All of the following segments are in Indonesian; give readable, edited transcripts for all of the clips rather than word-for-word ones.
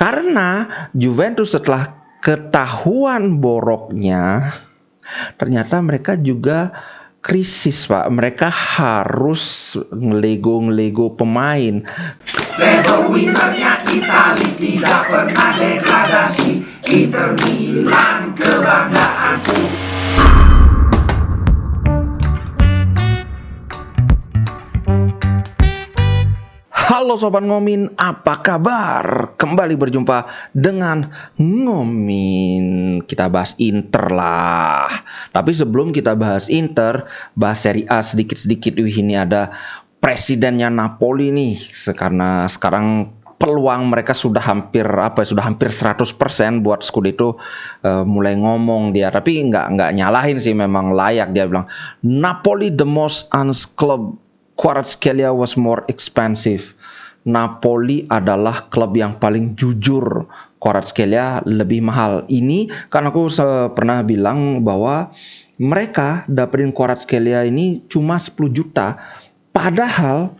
Karena Juventus setelah ketahuan boroknya, ternyata mereka juga krisis, Pak. Mereka harus ngelego pemain. Level winnernya Itali tidak pernah degradasi. Inter Milan kebanggaanku. Halo Sobat Ngomin, apa kabar? Kembali berjumpa dengan Ngomin. Kita bahas Inter lah. Tapi sebelum kita bahas Inter, bahas Serie A sedikit-sedikit. Ini ada presidennya Napoli nih. Karena sekarang peluang mereka sudah hampir 100% buat Scudetto. Mulai ngomong dia, tapi nggak nyalahin sih, memang layak. Dia bilang Napoli the most honest club. Kvaratskhelia was more expensive. Napoli adalah klub yang paling jujur. Kvaratskhelia lebih mahal. Ini kan aku pernah bilang bahwa mereka dapetin Kvaratskhelia ini cuma 10 juta. Padahal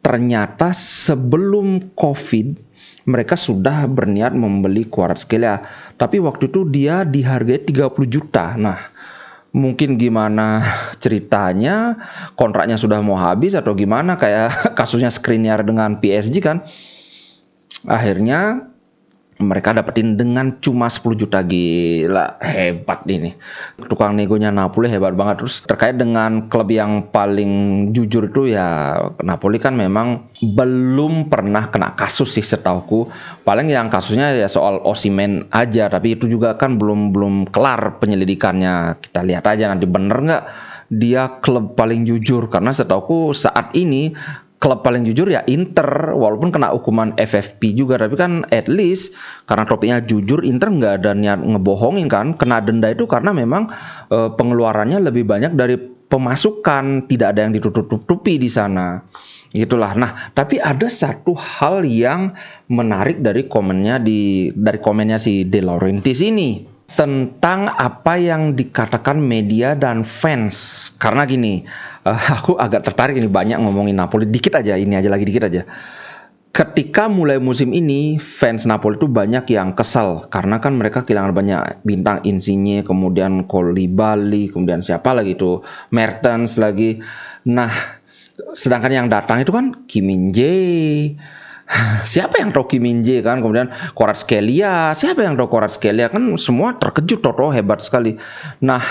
ternyata sebelum COVID mereka sudah berniat membeli Kvaratskhelia. Tapi waktu itu dia dihargai 30 juta. Nah, mungkin gimana ceritanya, kontraknya sudah mau habis atau gimana, kayak kasusnya Skriniar dengan PSG kan. Akhirnya mereka dapetin dengan cuma 10 juta. Gila, hebat ini. Tukang negonya Napoli hebat banget. Terus terkait dengan klub yang paling jujur itu ya, Napoli kan memang belum pernah kena kasus sih setauku. Paling yang kasusnya ya soal Osimhen aja, tapi itu juga kan belum kelar penyelidikannya. Kita lihat aja nanti bener nggak dia klub paling jujur. Karena setauku saat ini klub paling jujur ya Inter, walaupun kena hukuman FFP juga, tapi kan at least karena klubnya jujur, Inter nggak ada niat ngebohongin kan. Kena denda itu karena memang pengeluarannya lebih banyak dari pemasukan, tidak ada yang ditutup-tutupi di sana. Itulah. Nah, tapi ada satu hal yang menarik dari komennya si De Laurentiis ini tentang apa yang dikatakan media dan fans. Karena gini, aku agak tertarik ini, banyak ngomongin Napoli dikit aja, dikit aja. Ketika mulai musim ini, fans Napoli itu banyak yang kesal karena kan mereka kehilangan banyak bintang, Insigne, kemudian Koulibaly, kemudian siapa lagi itu, Mertens lagi. Nah, sedangkan yang datang itu kan Kim Min-jae. Siapa yang tahu Kim Min-jae kan? Kemudian Kvaratskhelia, siapa yang tahu Kvaratskhelia kan? Semua terkejut, Toto hebat sekali. Nah,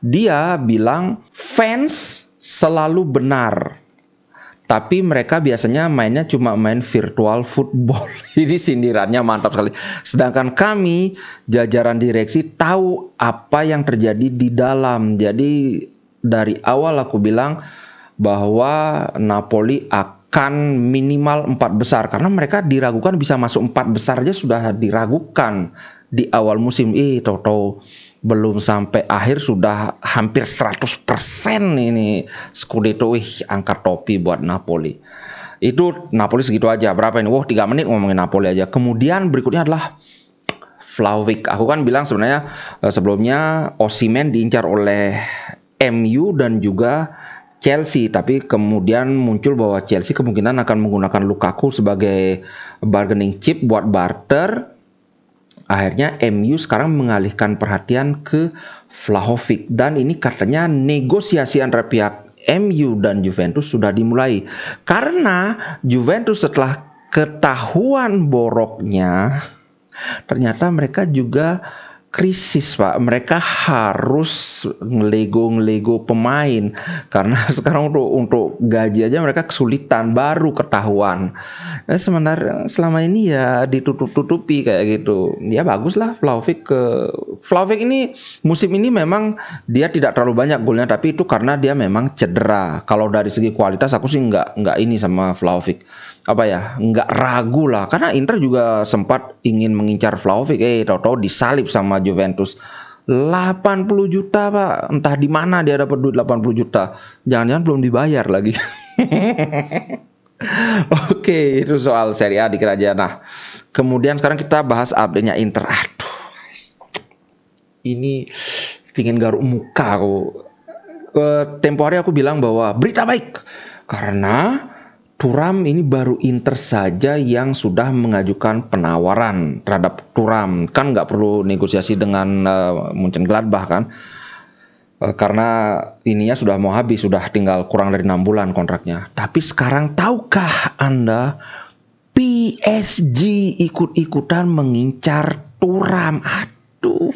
dia bilang fans selalu benar, tapi mereka biasanya mainnya cuma main virtual football. Ini sindirannya mantap sekali. Sedangkan kami, jajaran direksi, tahu apa yang terjadi di dalam. Jadi dari awal aku bilang bahwa Napoli akan minimal 4 besar. Karena mereka diragukan bisa masuk 4 besar aja sudah diragukan di awal musim. Toto belum sampai akhir sudah hampir 100% ini Scudetto. Angkat topi buat Napoli. Itu Napoli segitu aja. Berapa ini? 3 menit ngomongin Napoli aja. Kemudian berikutnya adalah Vlahovic. Aku kan bilang sebenarnya sebelumnya Osimhen diincar oleh MU dan juga Chelsea, tapi kemudian muncul bahwa Chelsea kemungkinan akan menggunakan Lukaku sebagai bargaining chip buat barter. Akhirnya MU sekarang mengalihkan perhatian ke Vlahovic, dan ini katanya negosiasi antara pihak MU dan Juventus sudah dimulai. Karena Juventus setelah ketahuan boroknya, ternyata mereka juga krisis, Pak. Mereka harus ngelego pemain karena sekarang untuk gaji aja mereka kesulitan, baru ketahuan. Nah, sementara selama ini ya ditutup-tutupi kayak gitu. Ya baguslah Vlahovic ini musim ini memang dia tidak terlalu banyak golnya, tapi itu karena dia memang cedera. Kalau dari segi kualitas aku sih nggak ini sama Vlahovic. Nggak ragu lah, karena Inter juga sempat ingin mengincar Vlahovic, tahu-tahu disalip sama Juventus. 80 juta, Pak. Entah di mana dia dapat duit 80 juta. Jangan-jangan belum dibayar lagi. Oke, itu soal Serie A dikit aja. Nah, kemudian sekarang kita bahas update-nya Inter. Aduh, ini pingin garuk muka aku. Tempo hari aku bilang bahwa berita baik, karena Thuram ini baru Inter saja yang sudah mengajukan penawaran terhadap Thuram. Kan nggak perlu negosiasi dengan Mönchengladbach kan. Karena ininya sudah mau habis, sudah tinggal kurang dari 6 bulan kontraknya. Tapi sekarang tahukah Anda PSG ikut-ikutan mengincar Thuram? Aduh,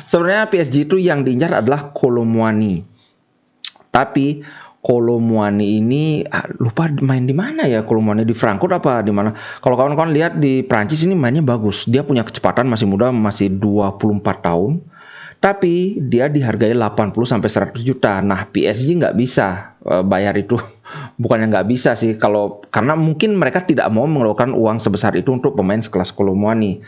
sebenarnya PSG itu yang diincar adalah Kolo Muani. Tapi Kolo Muani ini lupa main di mana ya. Kolo Muani di Frankfurt apa di mana? Kalau kawan-kawan lihat di Prancis ini mainnya bagus. Dia punya kecepatan, masih muda, masih 24 tahun. Tapi dia dihargai 80 sampai 100 juta. Nah, PSG nggak bisa bayar itu. Bukannya nggak bisa sih, karena mungkin mereka tidak mau mengeluarkan uang sebesar itu untuk pemain sekelas Kolo Muani.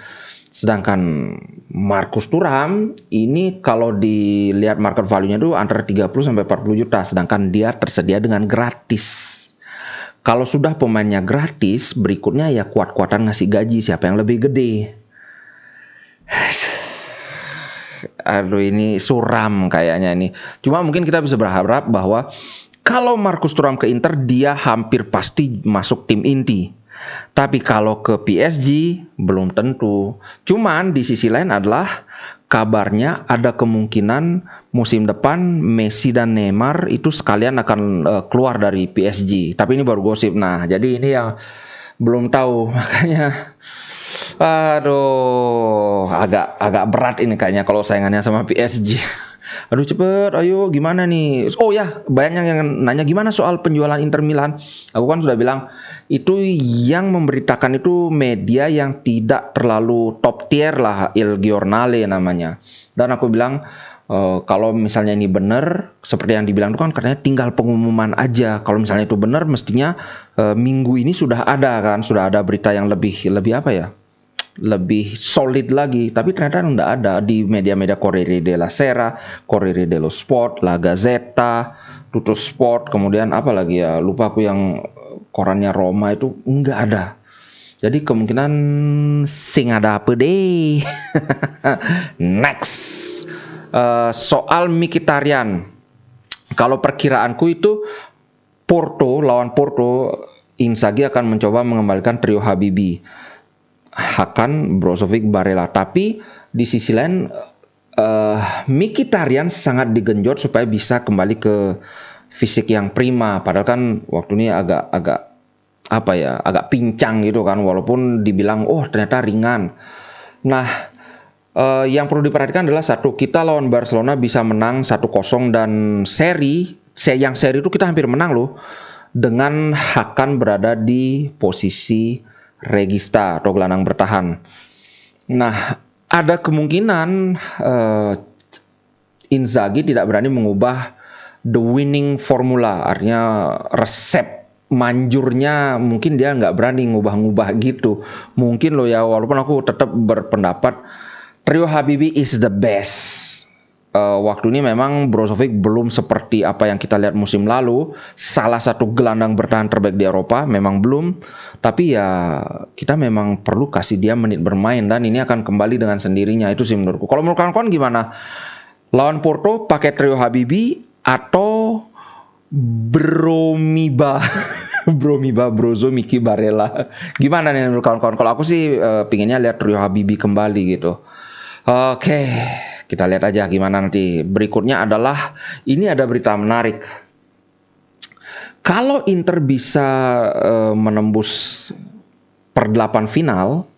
Sedangkan Marcus Thuram ini kalau dilihat market value-nya itu antara 30 sampai 40 juta, sedangkan dia tersedia dengan gratis. Kalau sudah pemainnya gratis, berikutnya ya kuat-kuatan ngasih gaji siapa yang lebih gede. Aduh, ini suram kayaknya ini. Cuma mungkin kita bisa berharap bahwa kalau Marcus Thuram ke Inter, dia hampir pasti masuk tim inti. Tapi kalau ke PSG belum tentu. Cuman di sisi lain adalah kabarnya ada kemungkinan musim depan Messi dan Neymar itu sekalian akan keluar dari PSG. Tapi ini baru gosip. Nah, jadi ini yang belum tahu, makanya aduh, agak berat ini kayaknya kalau saingannya sama PSG. Aduh, cepet, ayo gimana nih? Oh ya, banyak yang nanya gimana soal penjualan Inter Milan. Aku kan sudah bilang, itu yang memberitakan itu media yang tidak terlalu top tier lah, Il Giornale namanya. Dan aku bilang, kalau misalnya ini benar, seperti yang dibilang itu kan katanya tinggal pengumuman aja. Kalau misalnya itu benar, mestinya minggu ini sudah ada kan, sudah ada berita yang lebih apa ya? Lebih solid lagi, tapi ternyata tidak ada di media-media Corriere della Sera, Corriere dello Sport, La Gazzetta, Tutto Sport, kemudian apa lagi ya, lupa aku yang korannya Roma itu nggak ada. Jadi kemungkinan sing ada apa deh. Next, soal Mkhitaryan. Kalau perkiraanku itu lawan Porto, Inzaghi akan mencoba mengembalikan trio Habibi, Hakan, Brozovic, Barella. Tapi di sisi lain Mkhitaryan sangat digenjot supaya bisa kembali ke fisik yang prima. Padahal kan waktu ini agak pincang gitu kan, walaupun dibilang ternyata ringan. Nah, yang perlu diperhatikan adalah satu, kita lawan Barcelona bisa menang 1-0 dan seri itu kita hampir menang loh, dengan Hakan berada di posisi regista atau gelandang bertahan. Nah, ada kemungkinan Inzaghi tidak berani mengubah the winning formula, artinya resep manjurnya mungkin dia nggak berani ngubah-ngubah gitu. Mungkin loh ya, walaupun aku tetap berpendapat trio Habibi is the best. Waktu ini memang Brozovic belum seperti apa yang kita lihat musim lalu, salah satu gelandang bertahan terbaik di Eropa, memang belum. Tapi ya kita memang perlu kasih dia menit bermain, dan ini akan kembali dengan sendirinya. Itu sih menurutku. Kalau menurut kawan-kawan gimana? Lawan Porto pakai trio Habibi atau Bromiba? Brozo, Miki, Barella. Gimana nih menurut kawan-kawan? Kalau aku sih pinginnya lihat trio Habibi kembali gitu. Oke, kita lihat aja gimana nanti. Berikutnya adalah, ini ada berita menarik. Kalau Inter bisa menembus perempat final,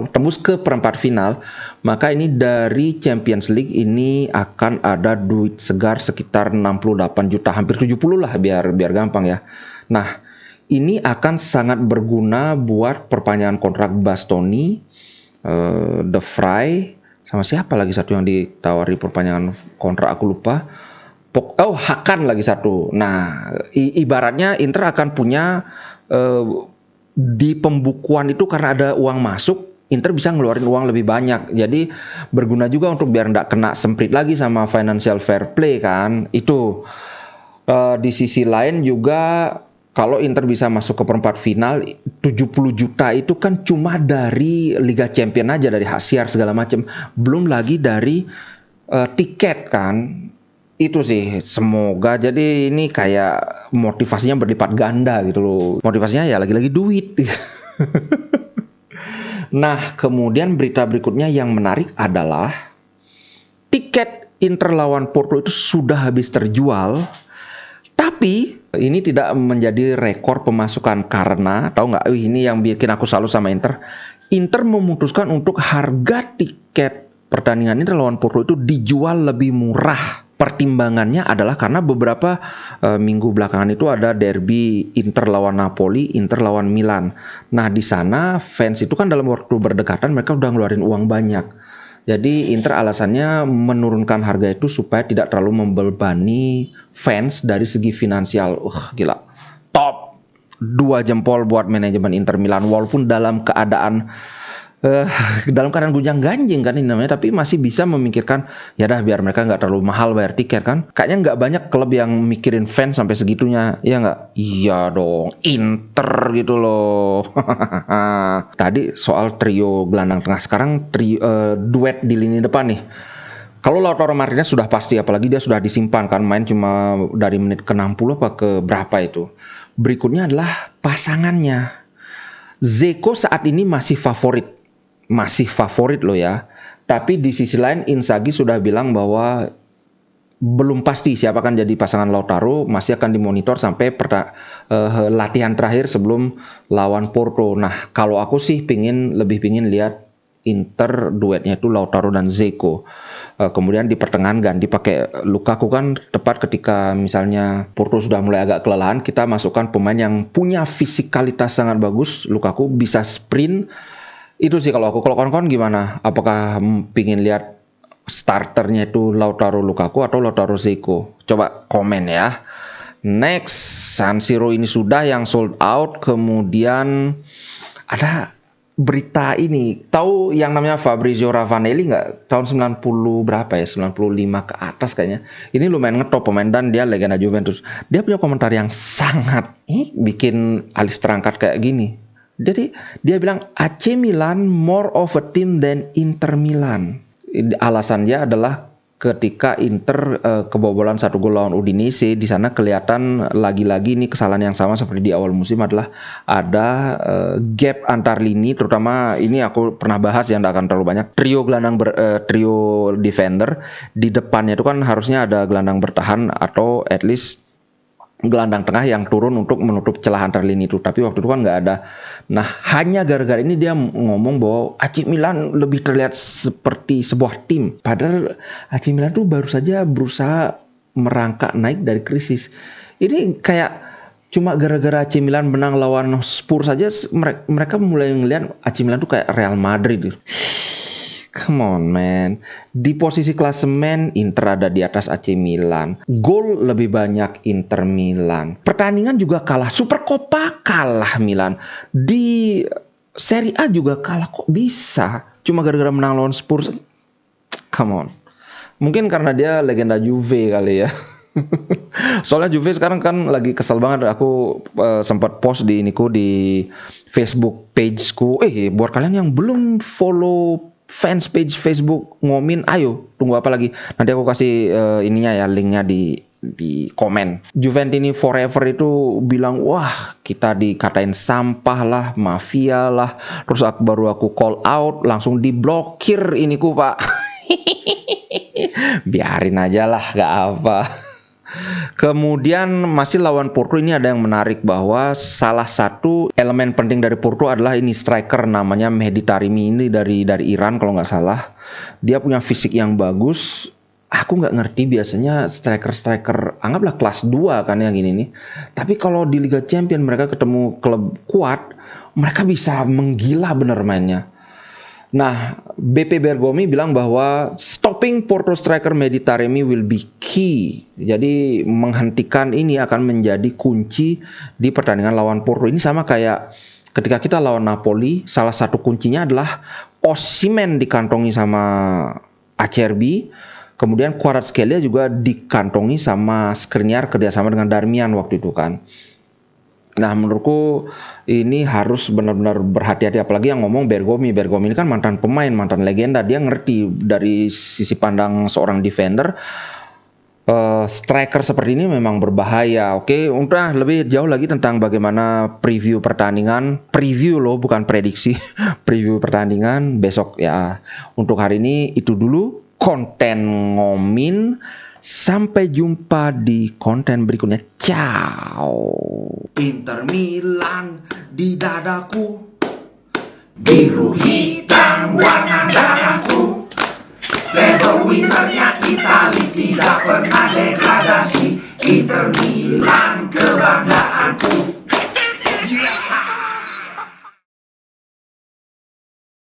tembus ke perempat final, maka ini dari Champions League ini akan ada duit segar sekitar 68 juta, hampir 70 lah biar gampang ya. Nah, ini akan sangat berguna buat perpanjangan kontrak Bastoni, De Vrij, sama siapa lagi satu yang ditawari perpanjangan kontrak, aku lupa. Hakan lagi satu. Nah, ibaratnya Inter akan punya di pembukuan itu, karena ada uang masuk, Inter bisa ngeluarin uang lebih banyak. Jadi berguna juga untuk biar nggak kena semprit lagi sama financial fair play kan. Itu di sisi lain juga, kalau Inter bisa masuk ke perempat final, 70 juta itu kan cuma dari Liga Champion aja, dari hak siar segala macam. Belum lagi dari tiket kan. Itu sih, semoga jadi ini kayak motivasinya berlipat ganda gitu loh. Motivasinya ya lagi-lagi duit. Nah, kemudian berita berikutnya yang menarik adalah tiket Inter lawan Porto itu sudah habis terjual. Tapi ini tidak menjadi rekor pemasukan karena, tahu nggak? Ini yang bikin aku salut sama Inter. Inter memutuskan untuk harga tiket pertandingan Inter lawan Porto itu dijual lebih murah. Pertimbangannya adalah karena beberapa minggu belakangan itu ada derby Inter lawan Napoli, Inter lawan Milan. Nah, di sana fans itu kan dalam waktu berdekatan mereka udah ngeluarin uang banyak. Jadi Inter alasannya menurunkan harga itu supaya tidak terlalu membebani fans dari segi finansial. Gila. Top 2 jempol buat manajemen Inter Milan walaupun dalam keadaan gunjang-ganjing kan ini namanya, tapi masih bisa memikirkan ya dah biar mereka nggak terlalu mahal bayar tiket kan. Kayaknya nggak banyak klub yang mikirin fans sampai segitunya, ya nggak? Iya dong, Inter gitu loh. Tadi soal trio gelandang tengah, sekarang duet di lini depan nih. Kalau Lautaro Martinez sudah pasti, apalagi dia sudah disimpan kan, main cuma dari menit ke 60 apa ke berapa itu. Berikutnya adalah pasangannya. Dzeko saat ini masih favorit loh ya. Tapi di sisi lain Inzaghi sudah bilang bahwa belum pasti siapa akan jadi pasangan Lautaro, masih akan dimonitor sampai latihan terakhir sebelum lawan Porto. Nah, kalau aku sih lebih pingin lihat Inter duetnya itu Lautaro dan Dzeko. Kemudian di pertengahan ganti pakai Lukaku kan tepat ketika misalnya Porto sudah mulai agak kelelahan, kita masukkan pemain yang punya fisikalitas sangat bagus. Lukaku bisa sprint. Itu sih kalau aku. Kalau kawan-kawan gimana? Apakah pingin lihat starternya itu Lautaro Lukaku atau Lautaro Dzeko? Coba komen ya. Next, San Siro ini sudah yang sold out. Kemudian ada berita ini. Tahu yang namanya Fabrizio Ravanelli nggak? Tahun 90 berapa ya? 95 ke atas kayaknya. Ini lumayan ngetop pemain dan dia legenda Juventus. Dia punya komentar yang sangat bikin alis terangkat kayak gini. Jadi dia bilang AC Milan more of a team than Inter Milan. Alasan dia adalah ketika Inter kebobolan 1 gol lawan Udinese, di sana kelihatan lagi-lagi ini kesalahan yang sama seperti di awal musim adalah ada gap antar lini, terutama ini aku pernah bahas yang tidak akan terlalu banyak. Trio defender di depannya itu kan harusnya ada gelandang bertahan atau at least gelandang tengah yang turun untuk menutup celah antar lini itu, tapi waktu itu kan nggak ada. Nah, hanya gara-gara ini dia ngomong bahwa AC Milan lebih terlihat seperti sebuah tim, padahal AC Milan tuh baru saja berusaha merangkak naik dari krisis. Ini kayak cuma gara-gara AC Milan menang lawan Spurs saja mereka mulai ngelihat AC Milan tuh kayak Real Madrid. Come on man. Di posisi klasemen Inter ada di atas AC Milan. Gol lebih banyak Inter Milan. Pertandingan juga kalah. Supercoppa kalah Milan. Di Serie A juga kalah. Kok bisa? Cuma gara-gara menang lawan Spurs. Come on. Mungkin karena dia legenda Juve kali ya. Soalnya Juve sekarang kan lagi kesel banget. Aku sempat post di Facebook pageku. Buat kalian yang belum follow fans page Facebook Ngomin, ayo tunggu apa lagi? Nanti aku kasih linknya di komen. Juventini Forever itu bilang wah kita dikatain sampah lah, mafia lah. Terus baru aku call out langsung diblokir pak. Biarin aja lah, gak apa. Kemudian masih lawan Porto ini ada yang menarik bahwa salah satu elemen penting dari Porto adalah ini striker namanya Mehdi Taremi, ini dari Iran kalau nggak salah. Dia punya fisik yang bagus. Aku nggak ngerti biasanya striker anggaplah kelas 2 kan yang gini nih. Tapi kalau di Liga Champions mereka ketemu klub kuat, mereka bisa menggila bener mainnya. Nah, BP Bergomi bilang bahwa stopping Porto striker Mehdi Taremi will be key. Jadi menghentikan ini akan menjadi kunci di pertandingan lawan Porto. Ini sama kayak ketika kita lawan Napoli, salah satu kuncinya adalah Osimhen dikantongi sama Acerbi. Kemudian Kvaratskhelia juga dikantongi sama Skriniar kerjasama dengan Darmian waktu itu kan. Nah, menurutku ini harus benar-benar berhati-hati, apalagi yang ngomong Bergomi. Bergomi ini kan mantan pemain, mantan legenda. Dia ngerti dari sisi pandang seorang defender. striker seperti ini memang berbahaya. Oke, udah lebih jauh lagi tentang bagaimana preview pertandingan, preview loh bukan prediksi, preview pertandingan besok ya. Untuk hari ini itu dulu konten ngomin. Sampai jumpa di konten berikutnya. Ciao. Inter Milan di dadaku, biru hitam warna darahku. Treble winnernya Itali, tidak pernah degradasi. Inter Milan kebanggaanku.